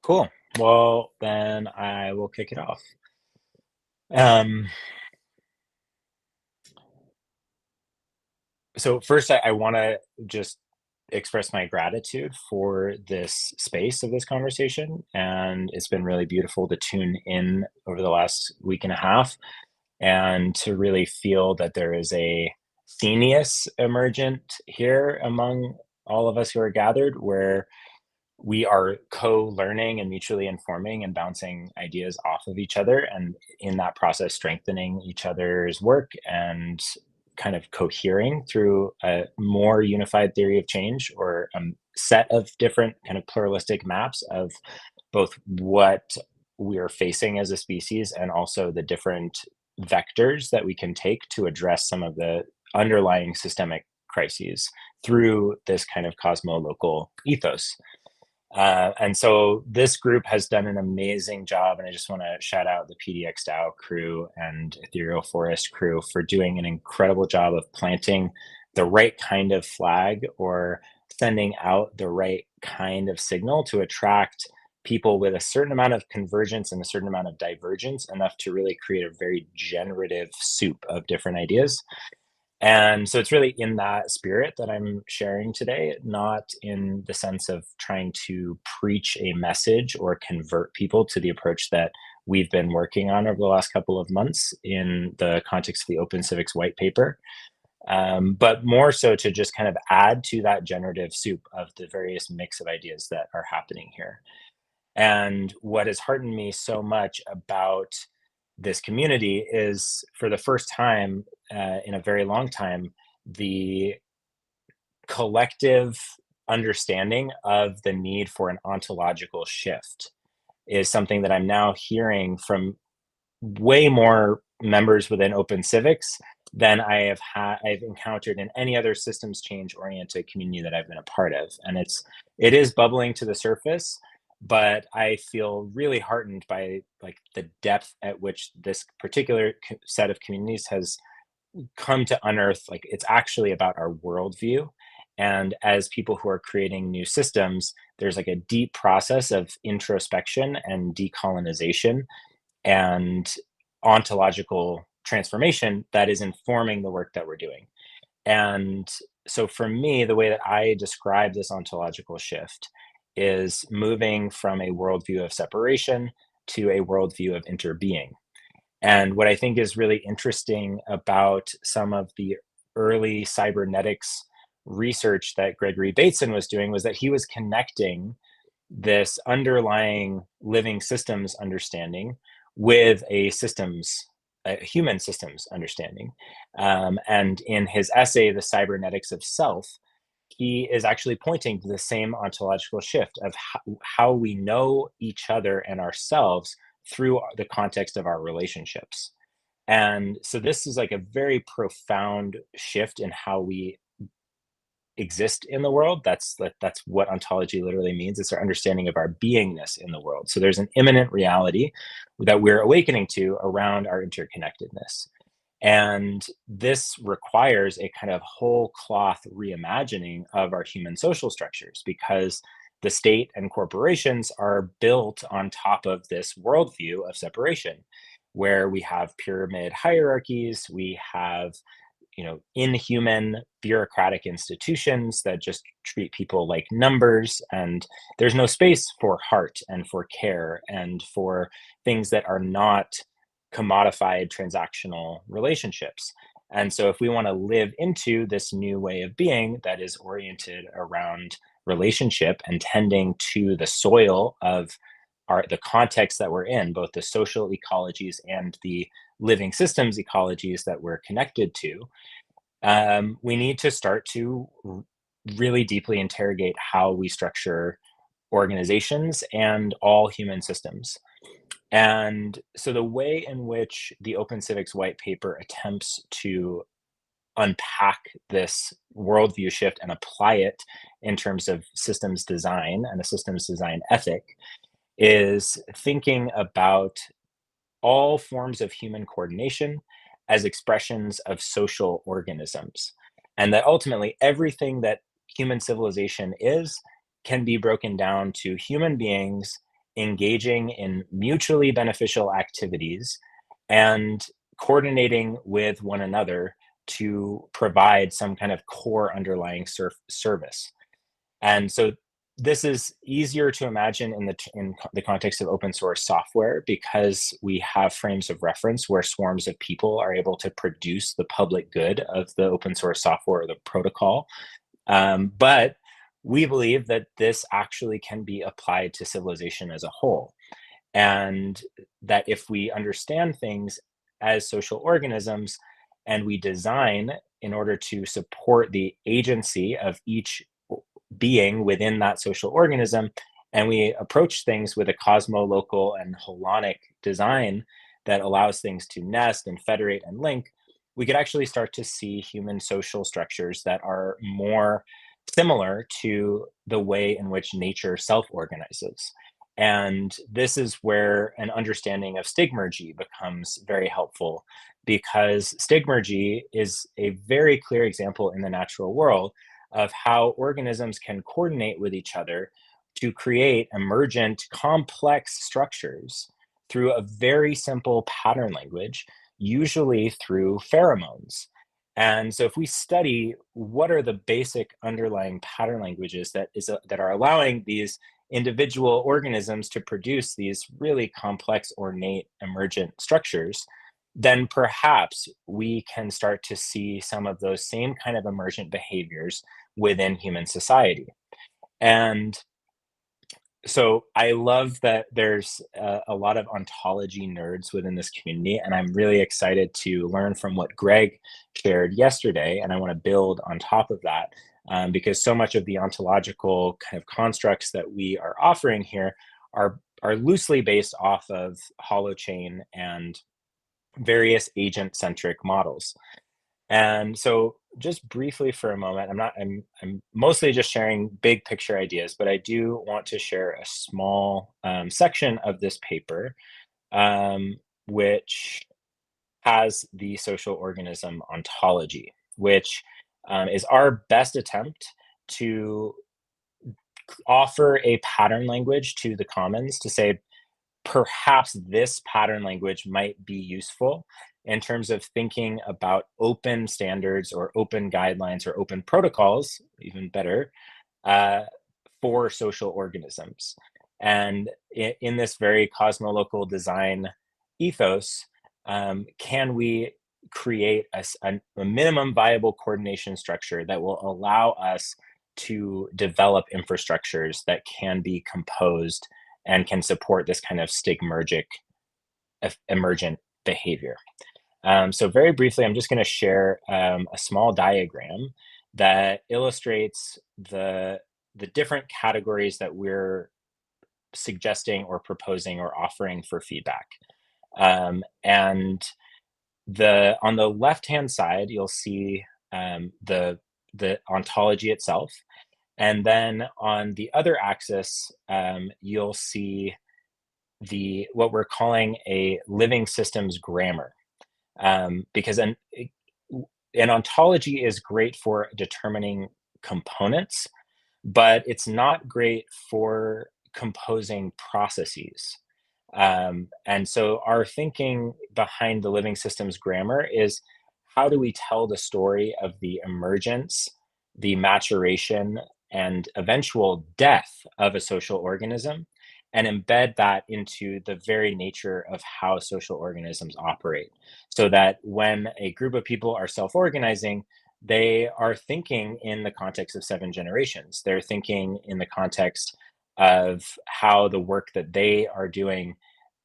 Cool. Well, then I will kick it off. Um, so first, I want to just express my gratitude for this space of this conversation, and it's been really beautiful to tune in over the last week and a half, and to really feel that there is a senius emergent here among all of us who are gathered, where we are co-learning and mutually informing and bouncing ideas off of each other, and in that process strengthening each other's work and kind of cohering through a more unified theory of change, or a set of different kind of pluralistic maps of both what we are facing as a species and also the different vectors that we can take to address some of the underlying systemic crises through this kind of cosmo-local ethos. And so this group has done an amazing job, and I just want to shout out the PDX DAO crew and Ethereal Forest crew for doing an incredible job of planting the right kind of flag, or sending out the right kind of signal to attract people with a certain amount of convergence and a certain amount of divergence, enough to really create a very generative soup of different ideas. And so it's really in that spirit that I'm sharing today, not in the sense of trying to preach a message or convert people to the approach that we've been working on over the last couple of months in the context of the Open Civics white paper, but more so to just kind of add to that generative soup of the various mix of ideas that are happening here. And what has heartened me so much about this community is, for the first time in a very long time, the collective understanding of the need for an ontological shift is something that I'm now hearing from way more members within Open Civics than I've encountered in any other systems change oriented community that I've been a part of. And it is bubbling to the surface, but I feel really heartened by like the depth at which this particular set of communities has come to unearth, like, it's actually about our worldview. And as people who are creating new systems, there's like a deep process of introspection and decolonization and ontological transformation that is informing the work that we're doing. And so for me, the way that I describe this ontological shift is moving from a worldview of separation to a worldview of interbeing. And what I think is really interesting about some of the early cybernetics research that Gregory Bateson was doing was that he was connecting this underlying living systems understanding with a human systems understanding. And in his essay, The Cybernetics of Self, he is actually pointing to the same ontological shift of how we know each other and ourselves through the context of our relationships. And so this is like a very profound shift in how we exist in the world. That's what ontology literally means. It's our understanding of our beingness in the world. So there's an imminent reality that we're awakening to around our interconnectedness. And this requires a kind of whole cloth reimagining of our human social structures, because the state and corporations are built on top of this worldview of separation, where we have pyramid hierarchies, we have, inhuman bureaucratic institutions that just treat people like numbers, and there's no space for heart and for care and for things that are not commodified transactional relationships. And so if we want to live into this new way of being that is oriented around relationship and tending to the soil of the context that we're in, both the social ecologies and the living systems ecologies that we're connected to, we need to start to really deeply interrogate how we structure organizations and all human systems. And so the way in which the Open Civics white paper attempts to unpack this worldview shift and apply it in terms of systems design and a systems design ethic is thinking about all forms of human coordination as expressions of social organisms. And that ultimately everything that human civilization is can be broken down to human beings engaging in mutually beneficial activities and coordinating with one another to provide some kind of core underlying service. And so this is easier to imagine in the context of open source software because we have frames of reference where swarms of people are able to produce the public good of the open source software or the protocol. But we believe that this actually can be applied to civilization as a whole. And that if we understand things as social organisms and we design in order to support the agency of each being within that social organism, and we approach things with a cosmolocal and holonic design that allows things to nest and federate and link, we could actually start to see human social structures that are more similar to the way in which nature self-organizes. And this is where an understanding of stigmergy becomes very helpful, because stigmergy is a very clear example in the natural world of how organisms can coordinate with each other to create emergent complex structures through a very simple pattern language, usually through pheromones. And so if we study what are the basic underlying pattern languages that are allowing these individual organisms to produce these really complex, ornate, emergent structures, then perhaps we can start to see some of those same kind of emergent behaviors within human society. And so I love that there's a lot of ontology nerds within this community, and I'm really excited to learn from what Greg shared yesterday. And I want to build on top of that, because so much of the ontological kind of constructs that we are offering here are loosely based off of holochain and various agent-centric models. And so just briefly for a moment, I'm mostly just sharing big picture ideas, but I do want to share a small section of this paper, which has the social organism ontology, which is our best attempt to offer a pattern language to the commons to say, perhaps this pattern language might be useful in terms of thinking about open standards or open guidelines or open protocols, even better, uh, for social organisms. And in this very cosmolocal design ethos, can we create a minimum viable coordination structure that will allow us to develop infrastructures that can be composed and can support this kind of stigmergic emergent behavior. So very briefly, I'm just going to share a small diagram that illustrates the different categories that we're suggesting or proposing or offering for feedback. And the on the left hand side, you'll see the ontology itself, and then on the other axis, you'll see the what we're calling a living systems grammar, because an ontology is great for determining components, but it's not great for composing processes. And so our thinking behind the living systems grammar is, how do we tell the story of the emergence, the maturation, and eventual death of a social organism, and embed that into the very nature of how social organisms operate, so that when a group of people are self-organizing, they are thinking in the context of seven generations. They're thinking in the context of how the work that they are doing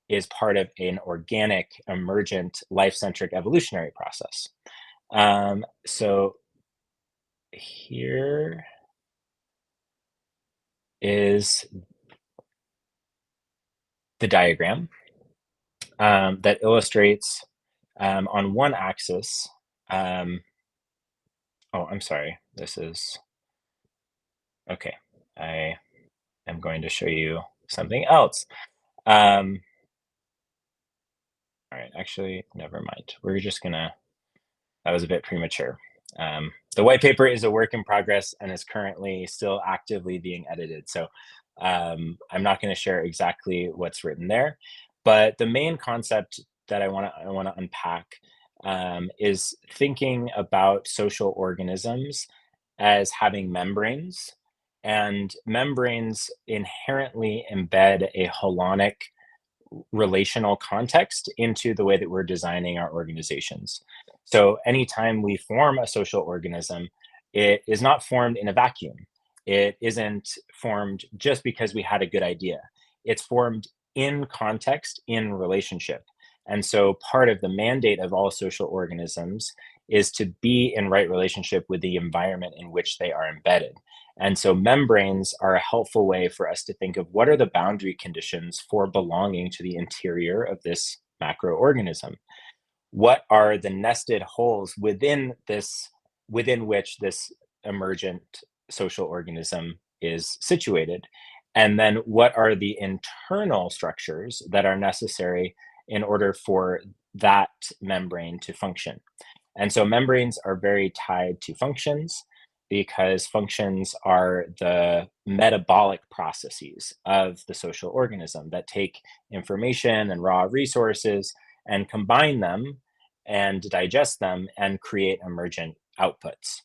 is part of an organic, emergent, life-centric evolutionary process. So here is the diagram that illustrates on one axis. Oh, I'm sorry. This is okay. I am going to show you something else. All right, actually, never mind. We're just gonna, that was a bit premature. The white paper is a work in progress and is currently still actively being edited. So I'm not going to share exactly what's written there, but the main concept that I want to unpack is thinking about social organisms as having membranes, and membranes inherently embed a holonic relational context into the way that we're designing our organizations. So anytime we form a social organism, it is not formed in a vacuum. It isn't formed just because we had a good idea. It's formed in context, in relationship. And so part of the mandate of all social organisms is to be in right relationship with the environment in which they are embedded. And so membranes are a helpful way for us to think of what are the boundary conditions for belonging to the interior of this macroorganism. What are the nested holes within which this emergent social organism is situated? And then what are the internal structures that are necessary in order for that membrane to function? And so membranes are very tied to functions because functions are the metabolic processes of the social organism that take information and raw resources and combine them and digest them and create emergent outputs.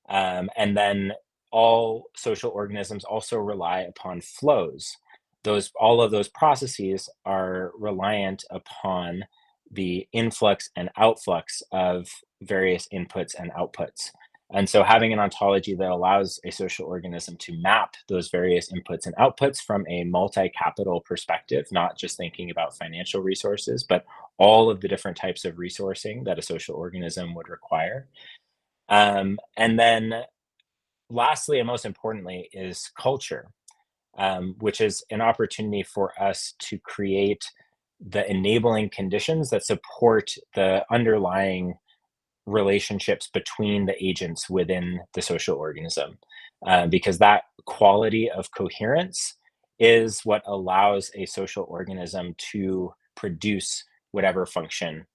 And then all social organisms also rely upon flows. All of those processes are reliant upon the influx and outflux of various inputs and outputs. And so having an ontology that allows a social organism to map those various inputs and outputs from a multi-capital perspective, not just thinking about financial resources, but all of the different types of resourcing that a social organism would require. And then lastly, and most importantly, is culture, which is an opportunity for us to create the enabling conditions that support the underlying relationships between the agents within the social organism, because that quality of coherence is what allows a social organism to produce whatever function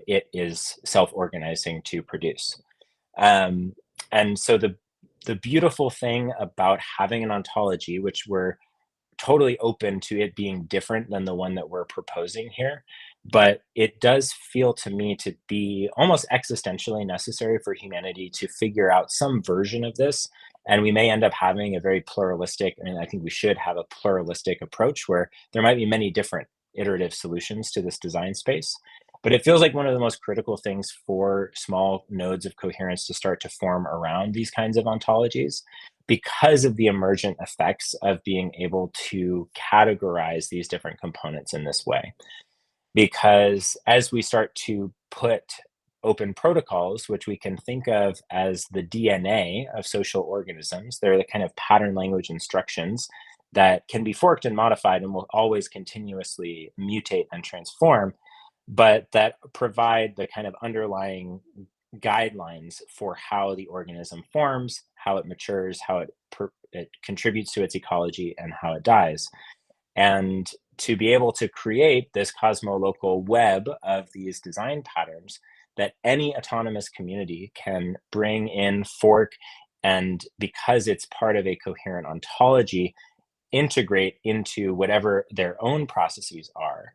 it is self-organizing to produce. Um, and so the beautiful thing about having an ontology, which we're totally open to it being different than the one that we're proposing here, but it does feel to me to be almost existentially necessary for humanity to figure out some version of this. And we may end up having a very pluralistic, and I think we should have a pluralistic approach where there might be many different iterative solutions to this design space. But it feels like one of the most critical things for small nodes of coherence to start to form around these kinds of ontologies because of the emergent effects of being able to categorize these different components in this way. Because as we start to put open protocols, which we can think of as the DNA of social organisms, they're the kind of pattern language instructions that can be forked and modified and will always continuously mutate and transform, but that provide the kind of underlying guidelines for how the organism forms, how it matures, how it contributes to its ecology, and how it dies. And to be able to create this cosmolocal web of these design patterns that any autonomous community can bring in, fork, and because it's part of a coherent ontology, integrate into whatever their own processes are.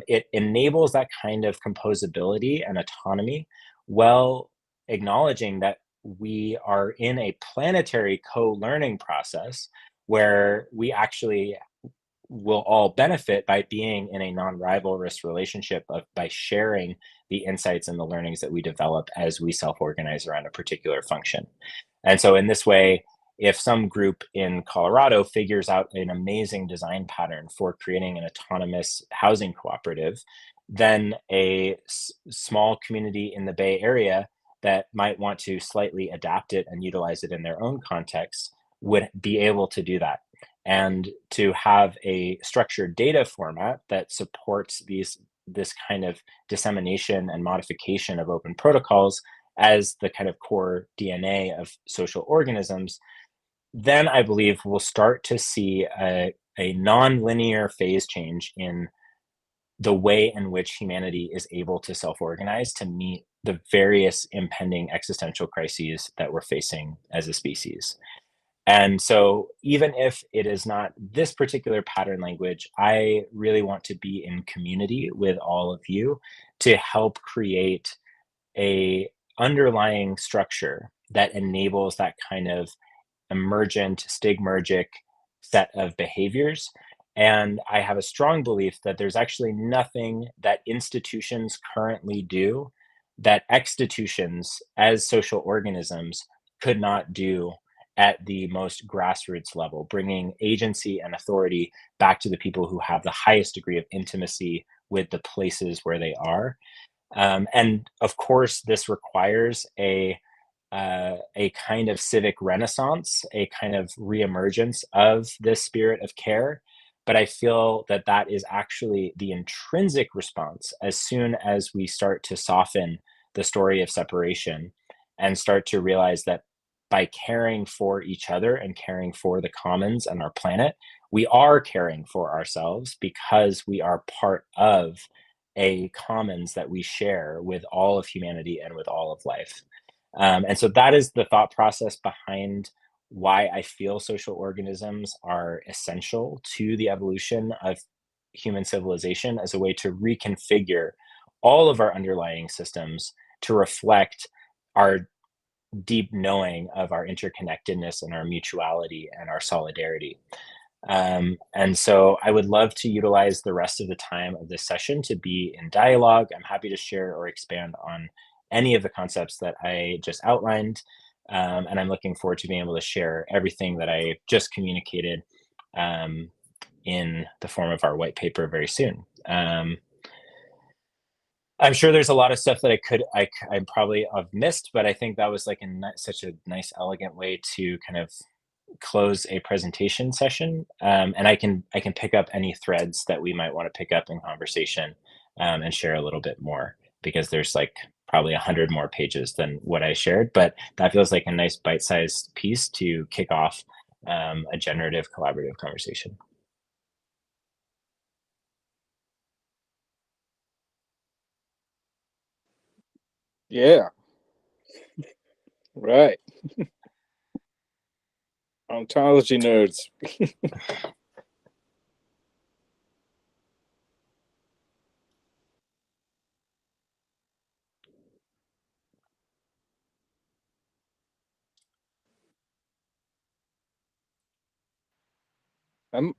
It enables that kind of composability and autonomy while acknowledging that we are in a planetary co-learning process where we actually will all benefit by being in a non-rivalrous relationship by sharing the insights and the learnings that we develop as we self-organize around a particular function. And so in this way, if some group in Colorado figures out an amazing design pattern for creating an autonomous housing cooperative, then a small community in the Bay Area that might want to slightly adapt it and utilize it in their own context would be able to do that. And to have a structured data format that supports this kind of dissemination and modification of open protocols as the kind of core DNA of social organisms, then I believe we'll start to see a non-linear phase change in the way in which humanity is able to self-organize to meet the various impending existential crises that we're facing as a species. And so, even if it is not this particular pattern language, I really want to be in community with all of you to help create a underlying structure that enables that kind of emergent, stigmergic set of behaviors. And I have a strong belief that there's actually nothing that institutions currently do that exstitutions as social organisms could not do at the most grassroots level, bringing agency and authority back to the people who have the highest degree of intimacy with the places where they are. And of course, this requires a kind of civic renaissance, a kind of reemergence of this spirit of care. But I feel that that is actually the intrinsic response as soon as we start to soften the story of separation and start to realize that by caring for each other and caring for the commons and our planet, we are caring for ourselves because we are part of a commons that we share with all of humanity and with all of life. And so that is the thought process behind why I feel social organisms are essential to the evolution of human civilization as a way to reconfigure all of our underlying systems to reflect our deep knowing of our interconnectedness and our mutuality and our solidarity. And so I would love to utilize the rest of the time of this session to be in dialogue. I'm happy to share or expand on any of the concepts that I just outlined. And I'm looking forward to being able to share everything that I just communicated um, in the form of our white paper very soon. I'm sure there's a lot of stuff that I probably have missed, but I think that was like such a nice, elegant way to kind of close a presentation session, and I can pick up any threads that we might want to pick up in conversation, and share a little bit more because there's like probably 100 more pages than what I shared, but that feels like a nice bite-sized piece to kick off a generative collaborative conversation. Yeah, right. Ontology nerds.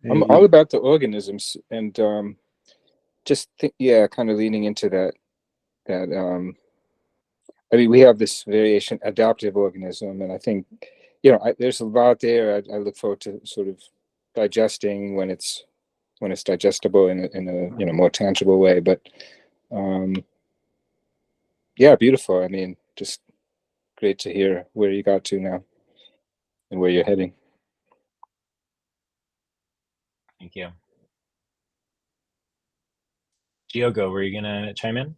I'm all Hey, about the organisms and yeah, kind of leaning into that. I mean, we have this variation adaptive organism, and I think there's a lot there. I look forward to sort of digesting when it's digestible in a more tangible way. But um, yeah, beautiful. I mean, just great to hear where you got to now and where you're heading. Thank you. Giogo, were you gonna chime in?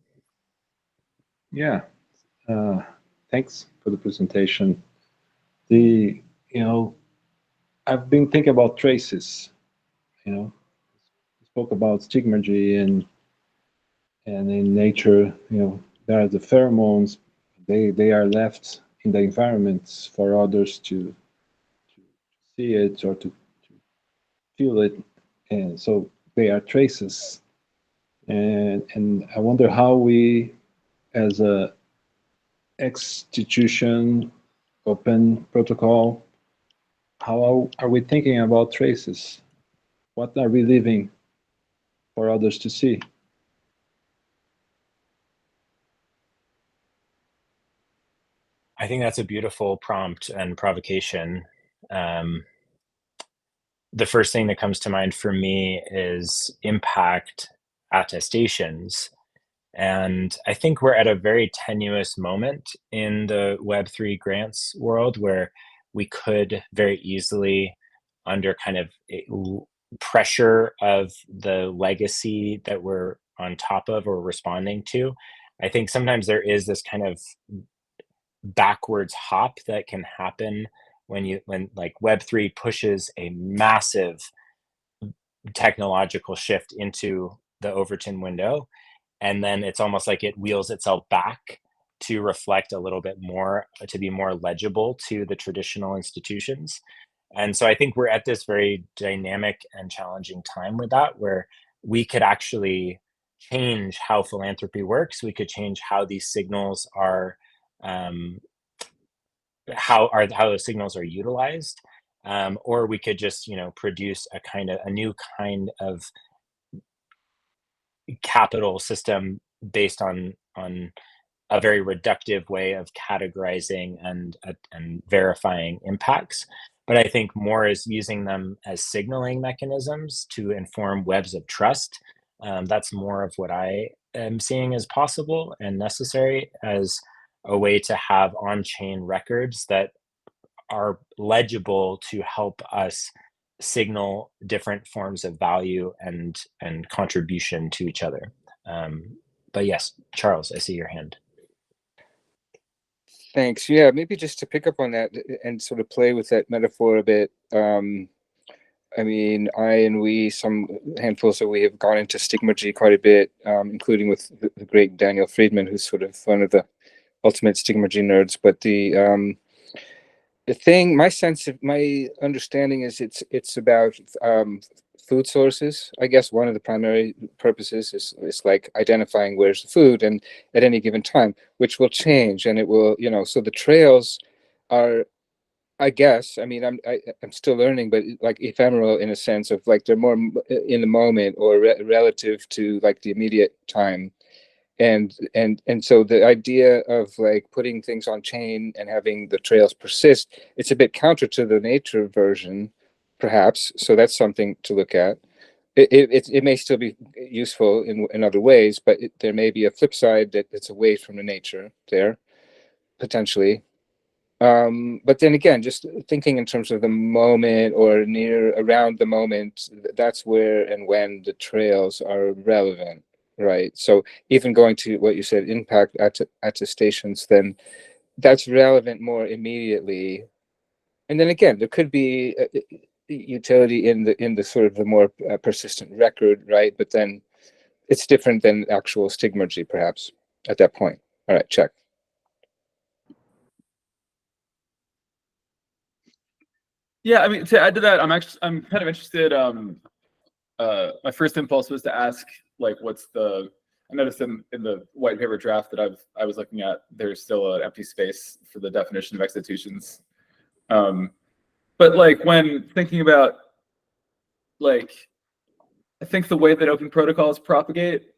yeah, uh, thanks for the presentation. The, you know, I've been thinking about traces, you know, spoke about stigmergy and in nature, there are the pheromones, they are left in the environments for others to see it or to feel it. And so they are traces. And I wonder how we, as a institution, open protocol, how are we thinking about traces? What are we leaving for others to see? I think that's a beautiful prompt and provocation. Um, the first thing that comes to mind for me is impact attestations. And I think we're at a very tenuous moment in the Web3 grants world where we could very easily, under kind of pressure of the legacy that we're on top of or responding to, I think sometimes there is this kind of backwards hop that can happen when like Web3 pushes a massive technological shift into the Overton window, and then it's almost like it wheels itself back to reflect a little bit more, to be more legible to the traditional institutions. And so I think we're at this very dynamic and challenging time with that, where we could actually change how philanthropy works. We could change how these signals are, um, how those signals are utilized, or we could just produce a new kind of capital system based on a very reductive way of categorizing and verifying impacts. But I think more is using them as signaling mechanisms to inform webs of trust. That's more of what I am seeing as possible and necessary as a way to have on-chain records that are legible to help us signal different forms of value and contribution to each other. But yes, Charles, I see your hand. Thanks. Yeah, maybe just to pick up on that and sort of play with that metaphor a bit. I mean, some handfuls of we have gone into stigmergy quite a bit, including with the great Daniel Friedman, who's sort of one of the ultimate stigmergy nerds. But the thing, my understanding is it's about food sources. I guess one of the primary purposes is like identifying where's the food and at any given time, which will change, and it will, so the trails are, I guess, I mean, I'm still learning, but like ephemeral in a sense of like they're more in the moment or relative to like the immediate time. And so the idea of like putting things on chain and having the trails persist, it's a bit counter to the nature version, perhaps. So that's something to look at. It may still be useful in other ways, but there may be a flip side that it's away from the nature there, potentially. But then again, just thinking in terms of the moment or near around the moment, that's where and when the trails are relevant, right? So even going to what you said, impact attestations, then that's relevant more immediately. And then again, there could be utility in the sort of the more persistent record, right? But then it's different than actual stigmergy, perhaps, at that point. All right, check. Yeah, I mean, to add to that, I'm kind of interested. My first impulse was to ask, like, I noticed in the white paper draft that I was looking at, there's still an empty space for the definition of institutions. But like when thinking about, like, I think the way that open protocols propagate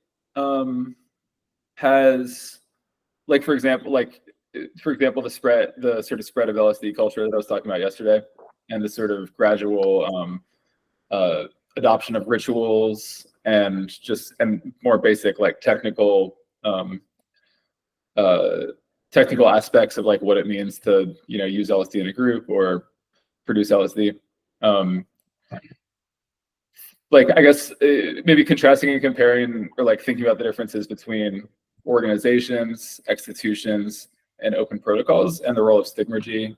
has, like, for example, the sort of spread of LSD culture that I was talking about yesterday, and the sort of gradual adoption of rituals and more basic like technical aspects of like what it means to use LSD in a group or produce LSD. Like, I guess maybe contrasting and comparing, or like thinking about the differences between organizations, institutions, and open protocols, and the role of stigmergy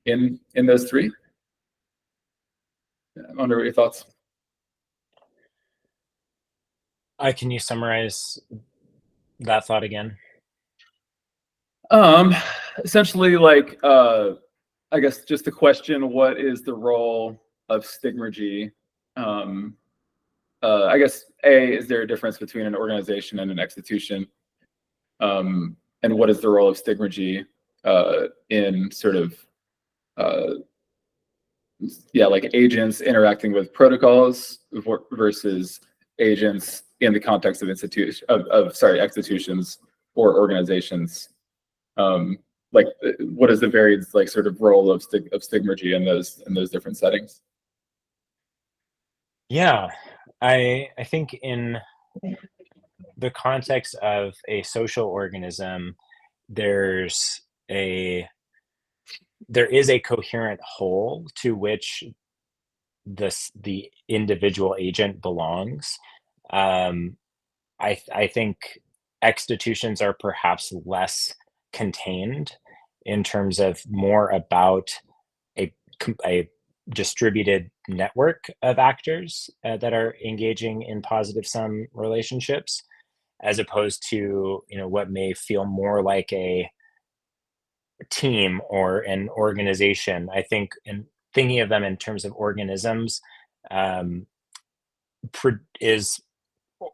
in those three. I wonder what your thoughts. Can you summarize that thought again? Essentially, like, I guess just the question: what is the role of stigmergy? I guess is there a difference between an organization and an institution? And what is the role of stigmergy in sort of like agents interacting with protocols versus agents in the context of institutions or organizations? Like, what is the varied like sort of role of stigmergy in those different settings? Yeah, I think in the context of a social organism, there is a coherent whole to which the individual agent belongs. I think institutions are perhaps less contained in terms of more about a distributed network of actors that are engaging in positive sum relationships, as opposed to what may feel more like a team or an organization. I think thinking of them in terms of organisms is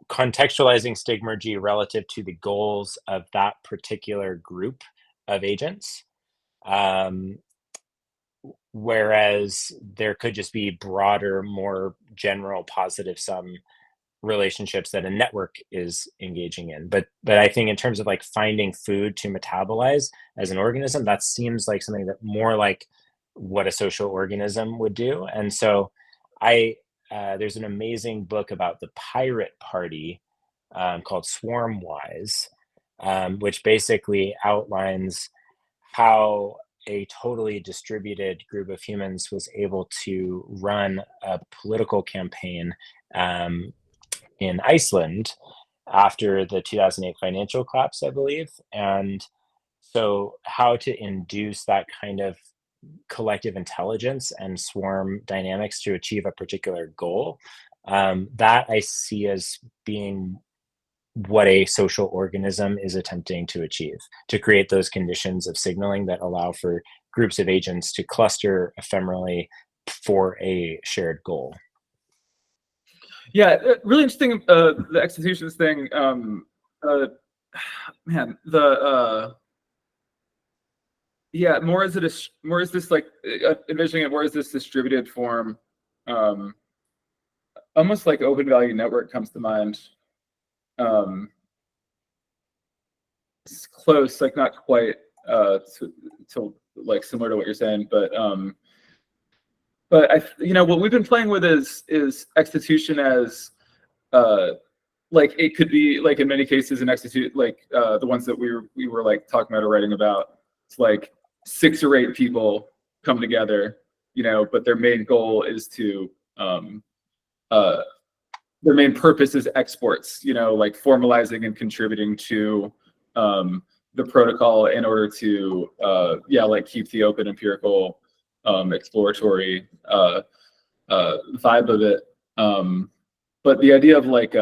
contextualizing stigmergy relative to the goals of that particular group of agents. Whereas there could just be broader, more general positive sum relationships that a network is engaging in. But I think in terms of like finding food to metabolize as an organism, that seems like something that more like what a social organism would do. And so there's an amazing book about the pirate party called Swarmwise, which basically outlines how a totally distributed group of humans was able to run a political campaign in Iceland after the 2008 financial collapse, I believe. And so how to induce that kind of collective intelligence and swarm dynamics to achieve a particular goal, that I see as being what a social organism is attempting to achieve, to create those conditions of signaling that allow for groups of agents to cluster ephemerally for a shared goal. Yeah, really interesting. The executions thing, man. Yeah, more is this like envisioning it more as this distributed form, almost like open value network comes to mind. It's close, like not quite to like similar to what you're saying, but what we've been playing with is execution as like it could be like in many cases an execute like the ones that we were like talking about or writing about. It's like 6 or 8 people come together, but their main goal is to their main purpose is exports, like formalizing and contributing to the protocol in order to like keep the open empirical exploratory vibe of it. But the idea of like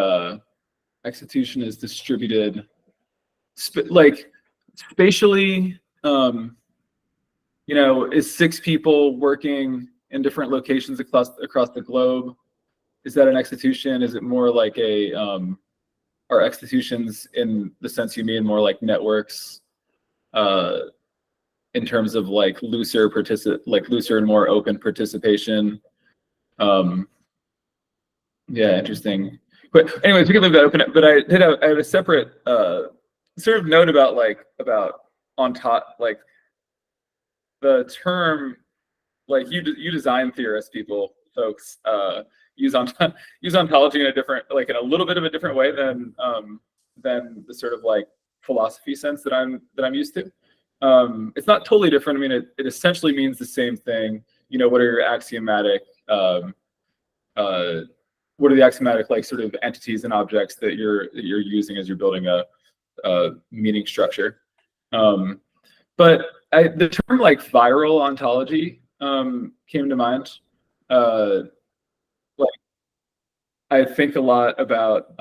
execution is distributed like spatially, is 6 people working in different locations across the globe. Is that an execution? Is it more like are executions in the sense you mean more like networks in terms of like looser and more open participation? Yeah, interesting. But anyways, we can leave that open. But I have a separate sort of note about on top, like the term, like you design theorist folks use ontology in a little bit of a different way than the sort of like philosophy sense that I'm used to. It's not totally different. I mean, it essentially means the same thing. What are your axiomatic like sort of entities and objects that you're using as you're building a meaning structure. But the term like viral ontology came to mind. Like I think a lot about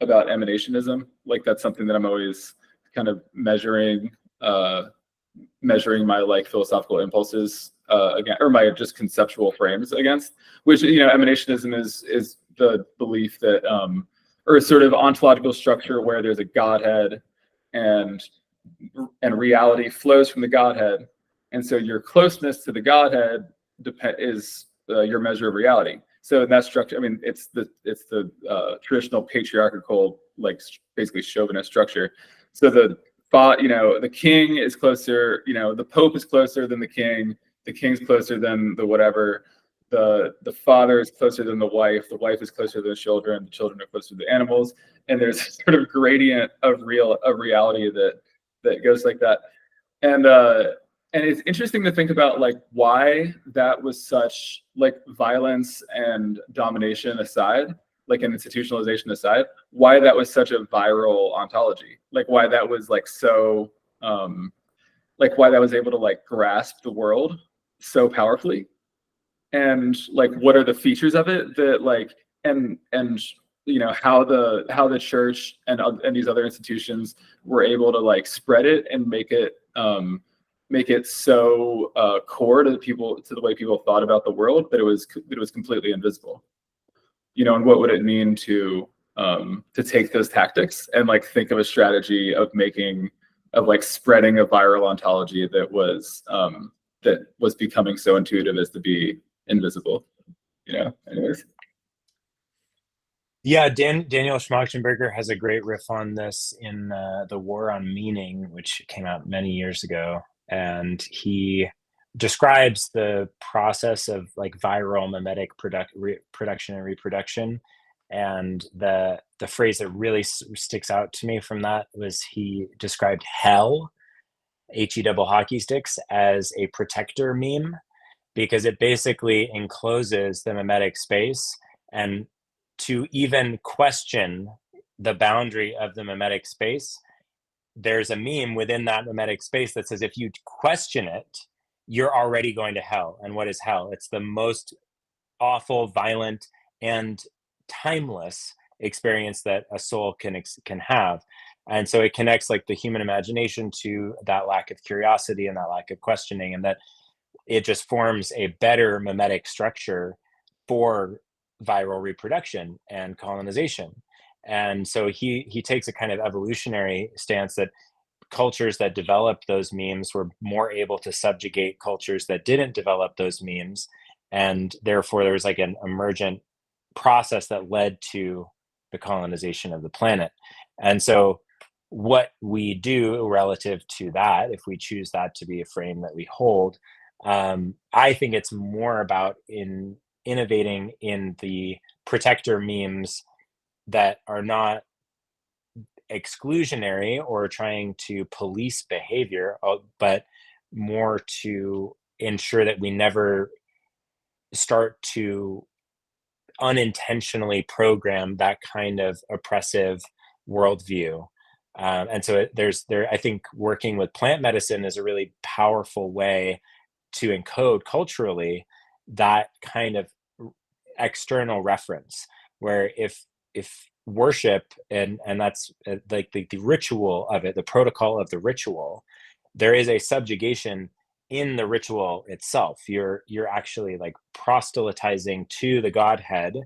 emanationism. Like that's something that I'm always kind of measuring my like philosophical impulses again, or my just conceptual frames against. Which emanationism is the belief that or a sort of ontological structure where there's a Godhead and reality flows from the Godhead, and so your closeness to the Godhead is your measure of reality. So in that structure, I mean, it's the traditional patriarchal, like basically chauvinist structure. So the king is closer, the Pope is closer than the king's closer than the whatever. The father is closer than the wife is closer than the children are closer to the animals, and there's a sort of gradient of reality that goes like that. And it's interesting to think about like why that was such like violence and domination aside, like an institutionalization aside, why that was such a viral ontology, like why that was like so like why that was able to like grasp the world so powerfully, and like what are the features of it that like and how the church and these other institutions were able to like spread it and make it make it so core to the way people thought about the world that it was completely invisible. You know, and what would it mean to take those tactics and like think of a strategy of like spreading a viral ontology that was becoming so intuitive as to be invisible. You know, anyways. Yeah, Daniel Schmachtenberger has a great riff on this in The War on Meaning, which came out many years ago. And he describes the process of like viral mimetic production and reproduction. And the phrase that really sticks out to me from that was he described hell, He double hockey sticks, as a protector meme, because it basically encloses the mimetic space. And to even question the boundary of the mimetic space, there's a meme within that mimetic space that says if you question it, you're already going to hell. And what is hell? It's the most awful, violent, and timeless experience that a soul can have. And so it connects like the human imagination to that lack of curiosity and that lack of questioning, and that it just forms a better mimetic structure for viral reproduction and colonization. And so he takes a kind of evolutionary stance that cultures that developed those memes were more able to subjugate cultures that didn't develop those memes, and therefore there was like an emergent process that led to the colonization of the planet. And so what we do relative to that, if we choose that to be a frame that we hold, I think it's more about innovating in the protector memes that are not exclusionary or trying to police behavior, but more to ensure that we never start to unintentionally program that kind of oppressive worldview. And so I think working with plant medicine is a really powerful way to encode culturally that kind of external reference, where if worship and that's like the ritual of it, the protocol of the ritual, there is a subjugation in the ritual itself. You're actually like proselytizing to the Godhead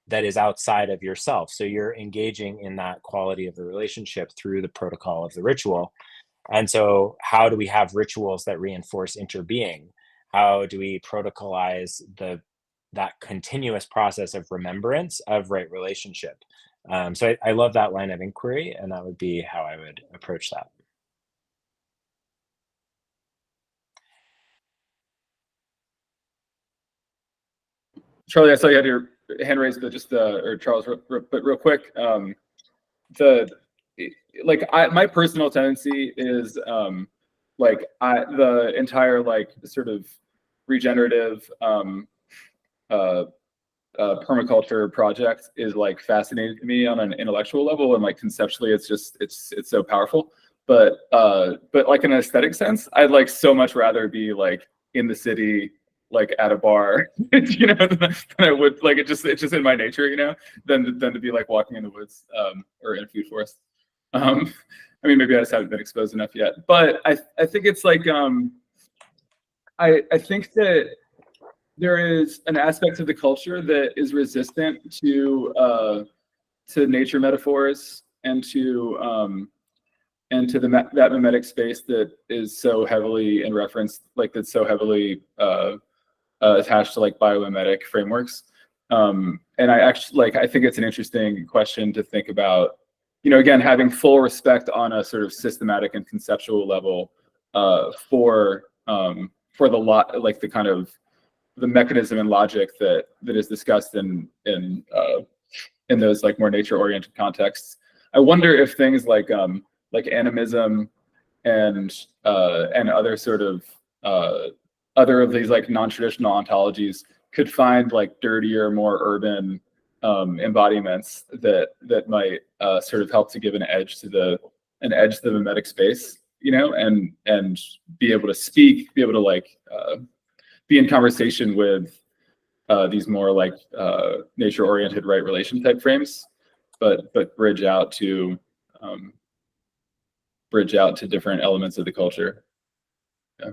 that is outside of yourself. So you're engaging in that quality of the relationship through the protocol of the ritual. And so how do we have rituals that reinforce interbeing? How do we protocolize that continuous process of remembrance of right relationship? So I love that line of inquiry, and that would be how I would approach that. Charlie, I saw you had your hand raised, or Charles, but real quick, my personal tendency is the entire like sort of regenerative permaculture project is like fascinating to me on an intellectual level, and like conceptually it's so powerful, but like in an aesthetic sense, I'd like so much rather be like in the city, like at a bar, you know, than I would like it's just in my nature, you know, than to be like walking in the woods or in a food forest. I mean, maybe I just haven't been exposed enough yet, but I think it's like I think that there is an aspect of the culture that is resistant to nature metaphors and to that mimetic space that is so heavily in reference, like that's so heavily attached to like biomimetic frameworks. And I think it's an interesting question to think about, you know, again, having full respect on a sort of systematic and conceptual level for the kind of the mechanism and logic that is discussed in those like more nature-oriented contexts. I wonder if things like animism and other sort of other of these like non-traditional ontologies could find like dirtier, more urban embodiments that might sort of help to give an edge to the mimetic space, you know, and be able to speak, be able to like be in conversation with these more like nature-oriented right relation type frames, but bridge out to different elements of the culture. Yeah.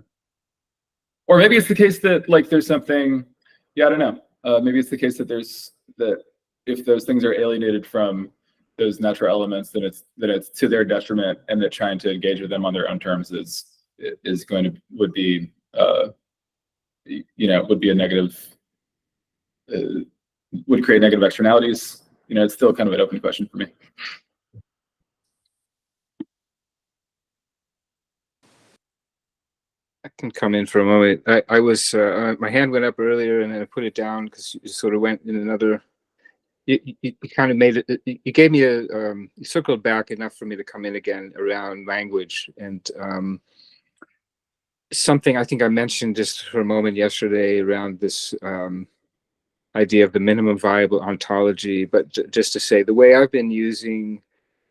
Or maybe it's the case that like there's something, yeah, I don't know. Maybe it's the case that if those things are alienated from those natural elements, then it's to their detriment, and that trying to engage with them on their own terms would be a negative, would create negative externalities. It's still kind of an open question for me. I can come in for a moment. I was my hand went up earlier, and then I put it down because you sort of went in another. You kind of made it. You gave me you circled back enough for me to come in again around language and something I think I mentioned just for a moment yesterday around this idea of the minimum viable ontology. But just to say, the way I've been using,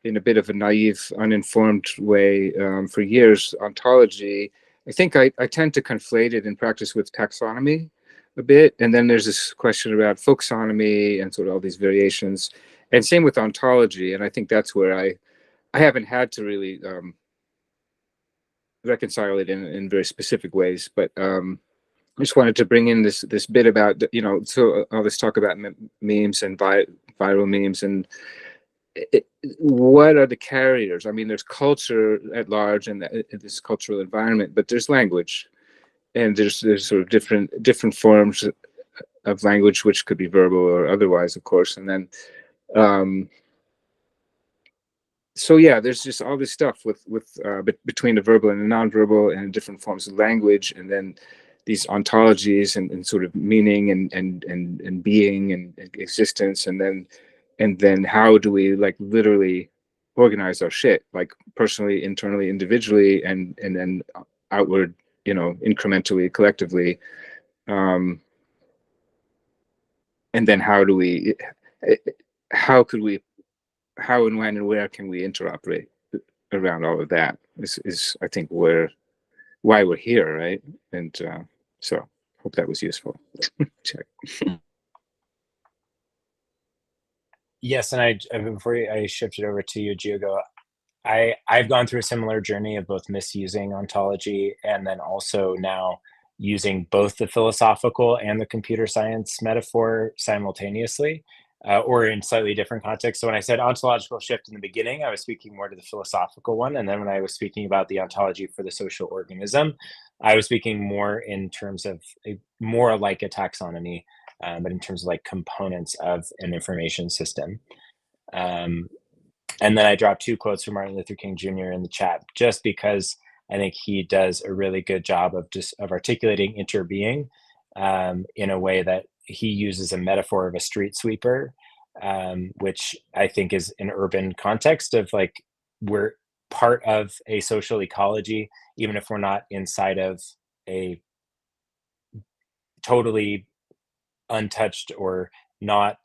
in a bit of a naive, uninformed way for years, ontology, I think I tend to conflate it in practice with taxonomy a bit. And then there's this question about folksonomy and sort of all these variations. And same with ontology. And I think that's where I haven't had to really reconcile it in very specific ways. But I just wanted to bring in this bit about, so all this talk about memes and viral memes and what are the carriers? I mean, there's culture at large and this cultural environment, but there's language, and there's sort of different forms of language, which could be verbal or otherwise, of course. And then, so yeah, there's just all this stuff with between the verbal and the nonverbal and different forms of language, and then these ontologies and sort of meaning and being and existence, and then how do we like literally organize our shit, like personally, internally, individually, and then outward, incrementally, collectively, and then how and when and where can we interoperate around all of that is I think why we're here, right? And so hope that was useful. Check. Yes, and before I shift it over to you, Giogo, I've gone through a similar journey of both misusing ontology and then also now using both the philosophical and the computer science metaphor simultaneously, or in slightly different contexts. So when I said ontological shift in the beginning, I was speaking more to the philosophical one. And then when I was speaking about the ontology for the social organism, I was speaking more in terms of more like a taxonomy, but in terms of like components of an information system. And then I dropped 2 quotes from Martin Luther King Jr. in the chat, just because I think he does a really good job of articulating interbeing in a way that he uses a metaphor of a street sweeper, which I think is an urban context of like, we're part of a social ecology, even if we're not inside of a totally untouched or not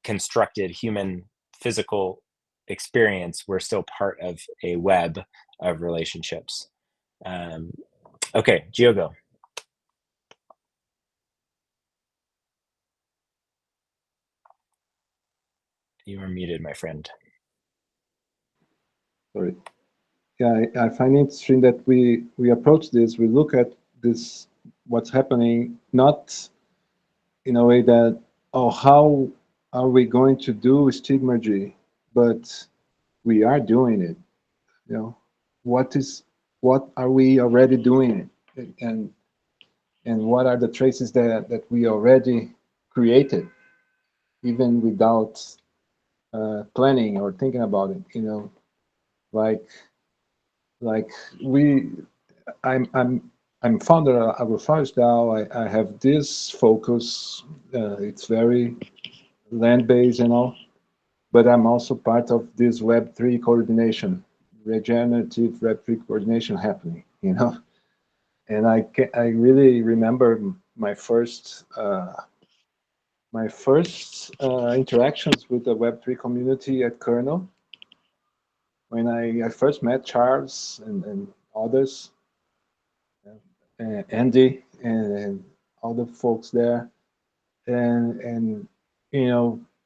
constructed human physical experience. We're still part of a web of relationships. Okay, Giogo. You are muted, my friend. Sorry. Yeah, I find it interesting that we approach this, we look at this, what's happening, not in a way that, oh, how are we going to do stigmergy, but we are doing it. What are we already doing, and what are the traces that we already created, even without planning or thinking about it. Like I'm founder of AgroForestDAO. I have this focus. It's very land-based and all, but I'm also part of this Web3 coordination, regenerative Web3 coordination happening. And I really remember my first interactions with the Web3 community at Kernel, when I first met Charles and others, Andy and all the folks there, and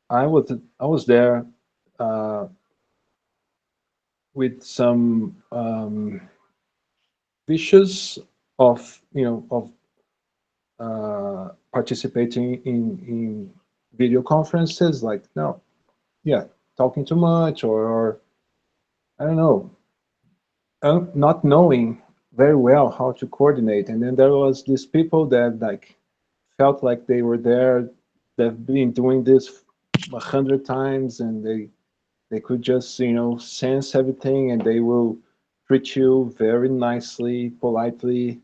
I was there with some wishes of participating in video conferences, like, no, yeah, talking too much, or I don't know, not knowing very well how to coordinate. And then there was these people that like felt like they were there, they've been doing this 100 times, and they could just, you know, sense everything, and they will treat you very nicely, politely,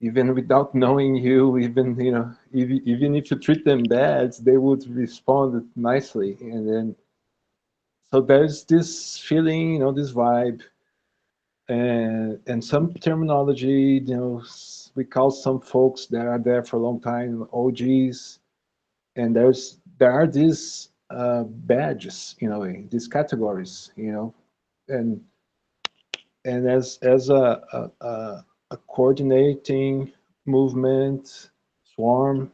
even without knowing you. Even, you know, even if you treat them bad, they would respond nicely. And then, so there's this feeling, you know, this vibe, and some terminology, you know, we call some folks that are there for a long time OGs, and there are these badges, you know, these categories, you know, and as a coordinating movement swarm,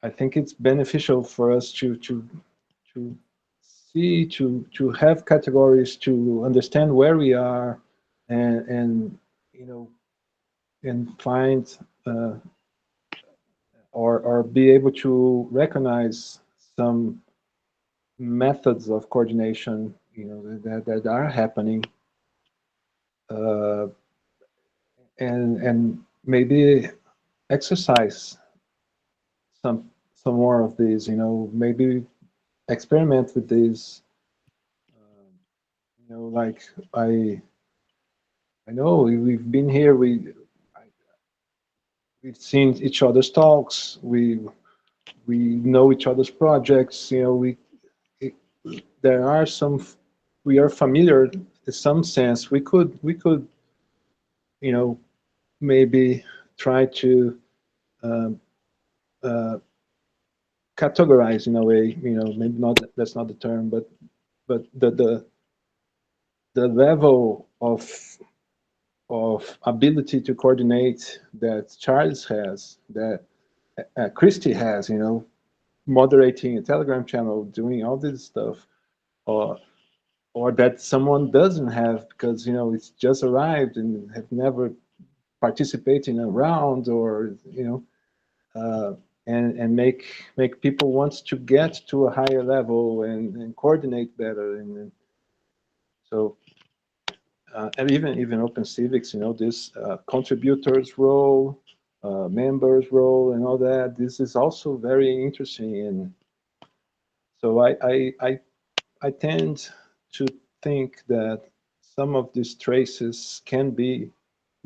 I think it's beneficial for us to see, to have categories, to understand where we are, and you know, and find or be able to recognize some methods of coordination, you know, that are happening, uh, and maybe exercise some more of these, you know, maybe experiment with these, you know, like I know we've been here, we've seen each other's talks, we know each other's projects, you know, it, there are some, we are familiar in some sense. We could, you know, maybe try to um, uh, categorize in a way, you know, maybe not, that's not the term, but the level of ability to coordinate that Charles has, that Christy has, you know, moderating a Telegram channel, doing all this stuff, or or that someone doesn't have because, you know, it's just arrived and have never participated in a round, or, you know, and make people want to get to a higher level and coordinate better. And so and even open civics, you know, this contributors role, members role, and all that, this is also very interesting. And so I tend to think that some of these traces can be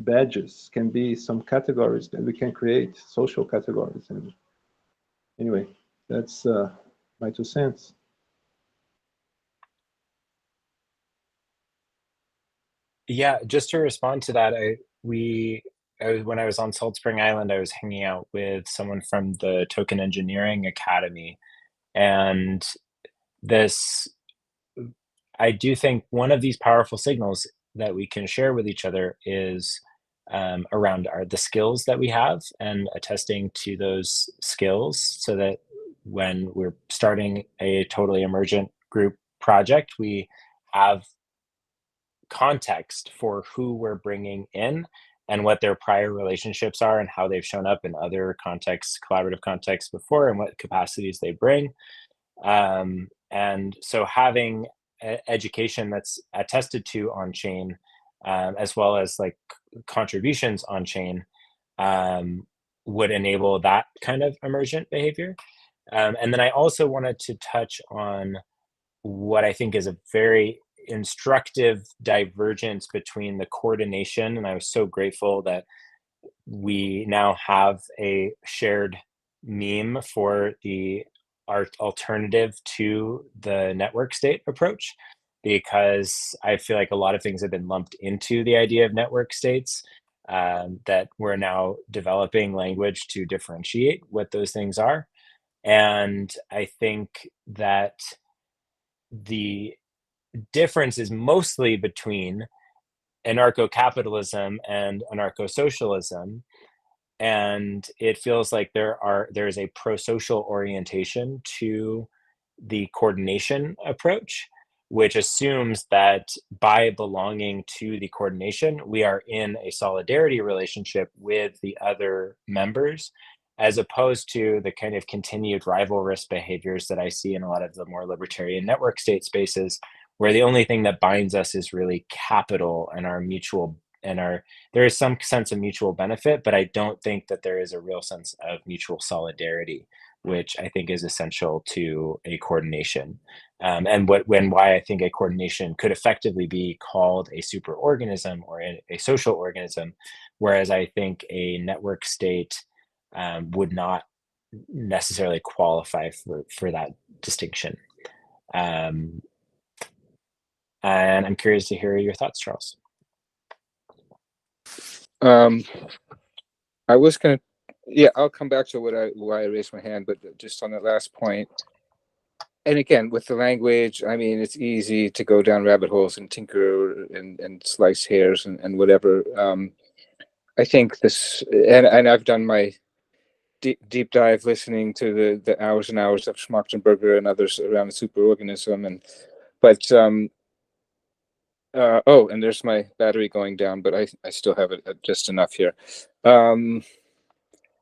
badges, can be some categories that we can create, social categories. And anyway, that's my 2 cents. Yeah, just to respond to that, when I was on Salt Spring Island, I was hanging out with someone from the Token Engineering Academy, and this I do think one of these powerful signals that we can share with each other is around the skills that we have, and attesting to those skills, so that when we're starting a totally emergent group project, we have context for who we're bringing in and what their prior relationships are and how they've shown up in other contexts, collaborative contexts before, and what capacities they bring. And so having education that's attested to on chain, as well as like contributions on chain, um, would enable that kind of emergent behavior. And then I also wanted to touch on what I think is a very instructive divergence between the coordination. And I was so grateful that we now have a shared meme for the art alternative to the network state approach, because I feel like a lot of things have been lumped into the idea of network states, that we're now developing language to differentiate what those things are. And I think that the difference is mostly between anarcho-capitalism and anarcho-socialism, and it feels like there's a pro-social orientation to the coordination approach, which assumes that by belonging to the coordination, we are in a solidarity relationship with the other members, as opposed to the kind of continued rivalrous behaviors that I see in a lot of the more libertarian network state spaces, where the only thing that binds us is really capital and our mutual and our there is some sense of mutual benefit, but I don't think that there is a real sense of mutual solidarity, which I think is essential to a coordination. And why I think a coordination could effectively be called a superorganism or a social organism, whereas I think a network state would not necessarily qualify for that distinction. Um, and I'm curious to hear your thoughts, Charles. I was gonna, yeah, I'll come back to why I raised my hand, but just on that last point. And again, with the language, I mean, it's easy to go down rabbit holes and tinker and slice hairs and whatever. I think this, and I've done my deep dive listening to the hours and hours of Schmachtenberger and others around the superorganism, oh, and there's my battery going down, but I still have it just enough here.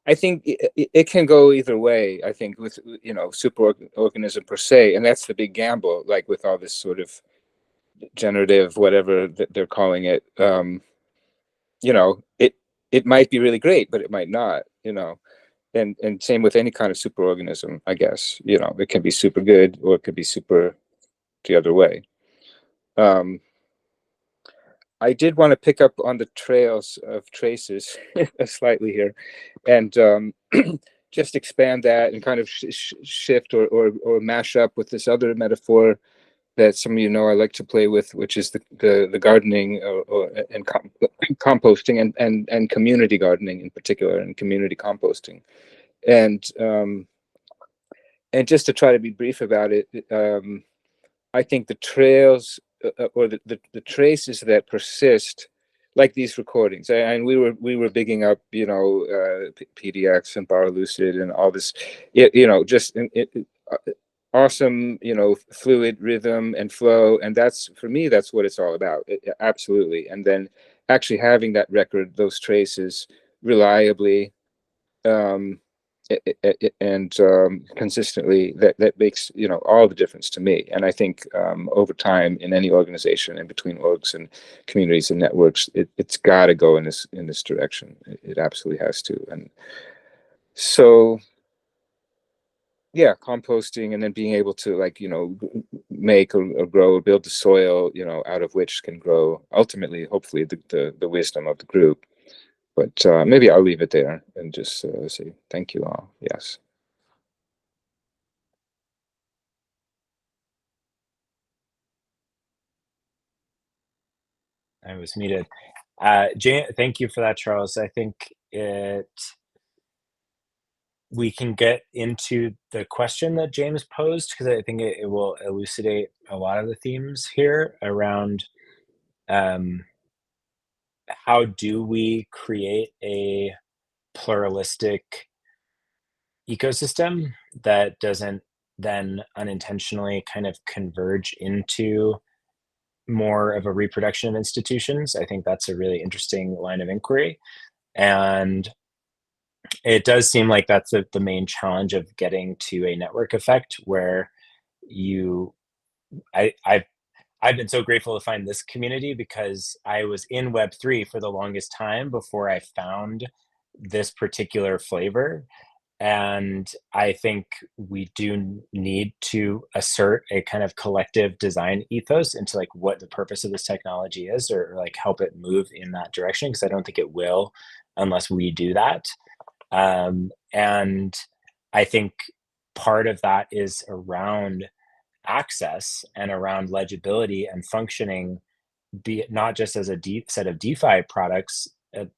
I think it can go either way. I think with superorganism per se, and that's the big gamble. Like with all this sort of generative whatever that they're calling it, it might be really great, but it might not. And same with any kind of superorganism, I guess. It can be super good or it could be super the other way. I did want to pick up on the trails of traces slightly here, and just expand that and kind of shift or mash up with this other metaphor that some of I like to play with, which is the gardening and composting and community gardening in particular, and community composting, and just to try to be brief about it, I think the trails or the traces that persist, like these recordings, and we were bigging up, PDX and Lucid and all this, just awesome, fluid rhythm and flow, and that's for me, that's what it's all about, absolutely. And then actually having that record, those traces reliably, and consistently, that makes all the difference to me. And I think over time in any organization and between orgs and communities and networks, it's got to go in this direction. It absolutely has to. And so yeah, composting, and then being able to make or grow or build the soil out of which can grow ultimately, hopefully, the wisdom of the group. But maybe I'll leave it there and just say thank you all. Yes. I was muted. Thank you for that, Charles. I think we can get into the question that James posed, because I think it will elucidate a lot of the themes here around how do we create a pluralistic ecosystem that doesn't then unintentionally kind of converge into more of a reproduction of institutions. I think that's a really interesting line of inquiry. And it does seem like that's the main challenge of getting to a network effect where I've been so grateful to find this community, because I was in Web3 for the longest time before I found this particular flavor. And I think we do need to assert a kind of collective design ethos into like what the purpose of this technology is, or like help it move in that direction, because I don't think it will unless we do that. And I think part of that is around access and around legibility and functioning, be it not just as a deep set of DeFi products,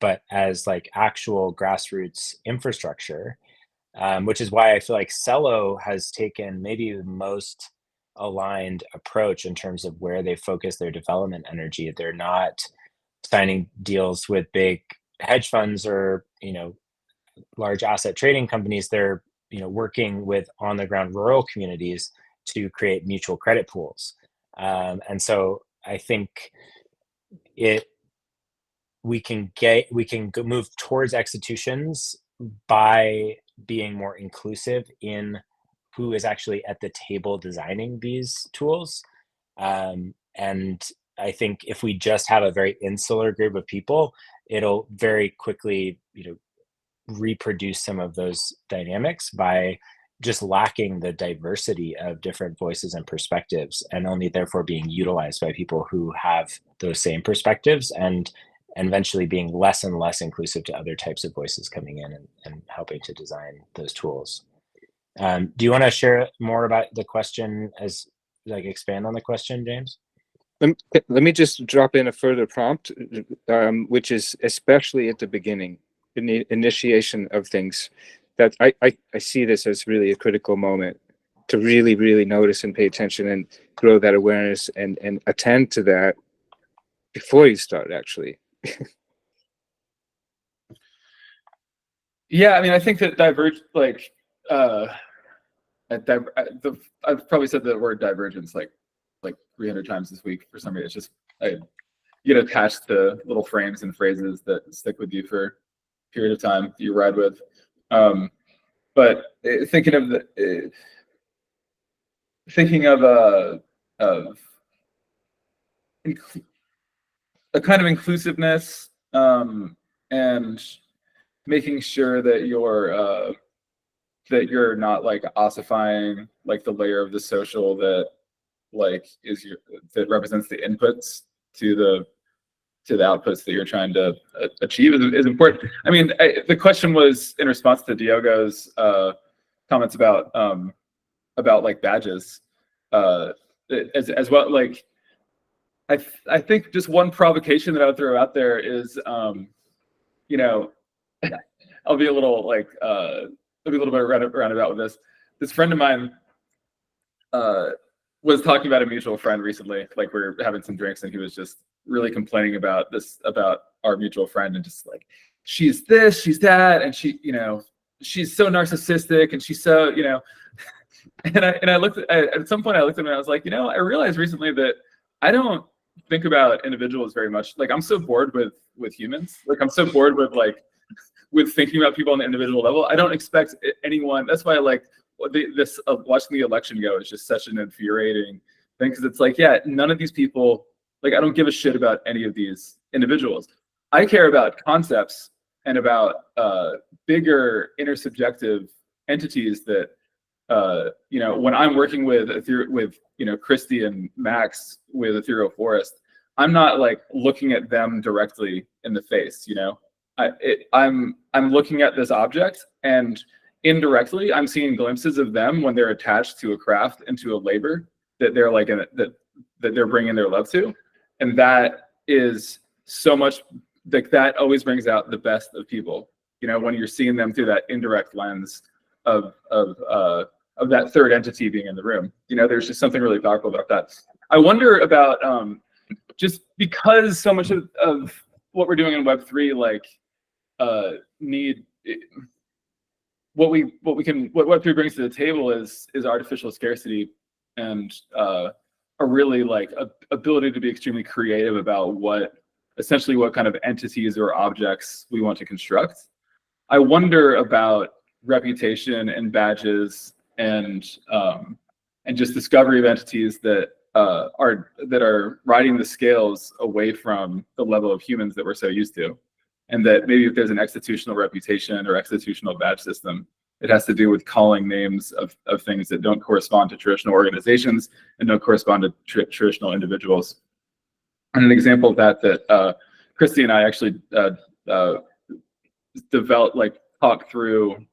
but as like actual grassroots infrastructure. Which is why I feel like Cello has taken maybe the most aligned approach in terms of where they focus their development energy. They're not signing deals with big hedge funds or large asset trading companies. They're working with on the ground rural communities to create mutual credit pools. And so I think we can move towards executions by being more inclusive in who is actually at the table designing these tools. And I think if we just have a very insular group of people, it'll very quickly, reproduce some of those dynamics by just lacking the diversity of different voices and perspectives, and only therefore being utilized by people who have those same perspectives, and eventually being less and less inclusive to other types of voices coming in and helping to design those tools. Do you want to share more about the question, as like expand on the question, James? Let me just drop in a further prompt, which is especially at the beginning, in the initiation of things, that I see this as really a critical moment to really, really notice and pay attention and grow that awareness and attend to that before you start, actually. Yeah, I mean, I think that I've probably said the word divergence like 300 times this week for some reason. It's just you get attached to little frames and phrases that stick with you for a period of time you ride with. But thinking of a kind of inclusiveness, and making sure that you're not like ossifying like the layer of the social that that represents the inputs to the outputs that you're trying to achieve is important. I mean, the question was in response to Diogo's comments about like badges, as well. Like, I think just one provocation that I would throw out there is, I'll be a little bit roundabout with this. This friend of mine was talking about a mutual friend recently. Like, we were having some drinks, and he was just really complaining about our mutual friend, and just like, she's this, she's that, and she's so narcissistic, and she's so, and I looked at some point, I looked at him and I was like, I realized recently that I don't think about individuals very much. Like, I'm so bored with humans. Like, I'm so bored with thinking about people on the individual level. I don't expect anyone. That's why I like this watching the election go is just such an infuriating thing, because it's like, yeah, none of these people, like, I don't give a shit about any of these individuals. I care about concepts and about bigger intersubjective entities that when I'm working with Christy and Max with Ethereal Forest, I'm not like looking at them directly in the face. I'm looking at this object, and indirectly I'm seeing glimpses of them when they're attached to a craft and to a labor that they're like that they're bringing their love to, and that is so much like that always brings out the best of people. When you're seeing them through that indirect lens of that third entity being in the room, there's just something really powerful about that. I wonder about just because so much of what we're doing in Web3, like what Web3 brings to the table is artificial scarcity and a really like ability to be extremely creative about what kind of entities or objects we want to construct. I wonder about reputation and badges and just discovery of entities that are riding the scales away from the level of humans that we're so used to. And that maybe if there's an institutional reputation or institutional badge system, it has to do with calling names of things that don't correspond to traditional organizations and don't correspond to traditional individuals. And an example of that Christy and I actually talked through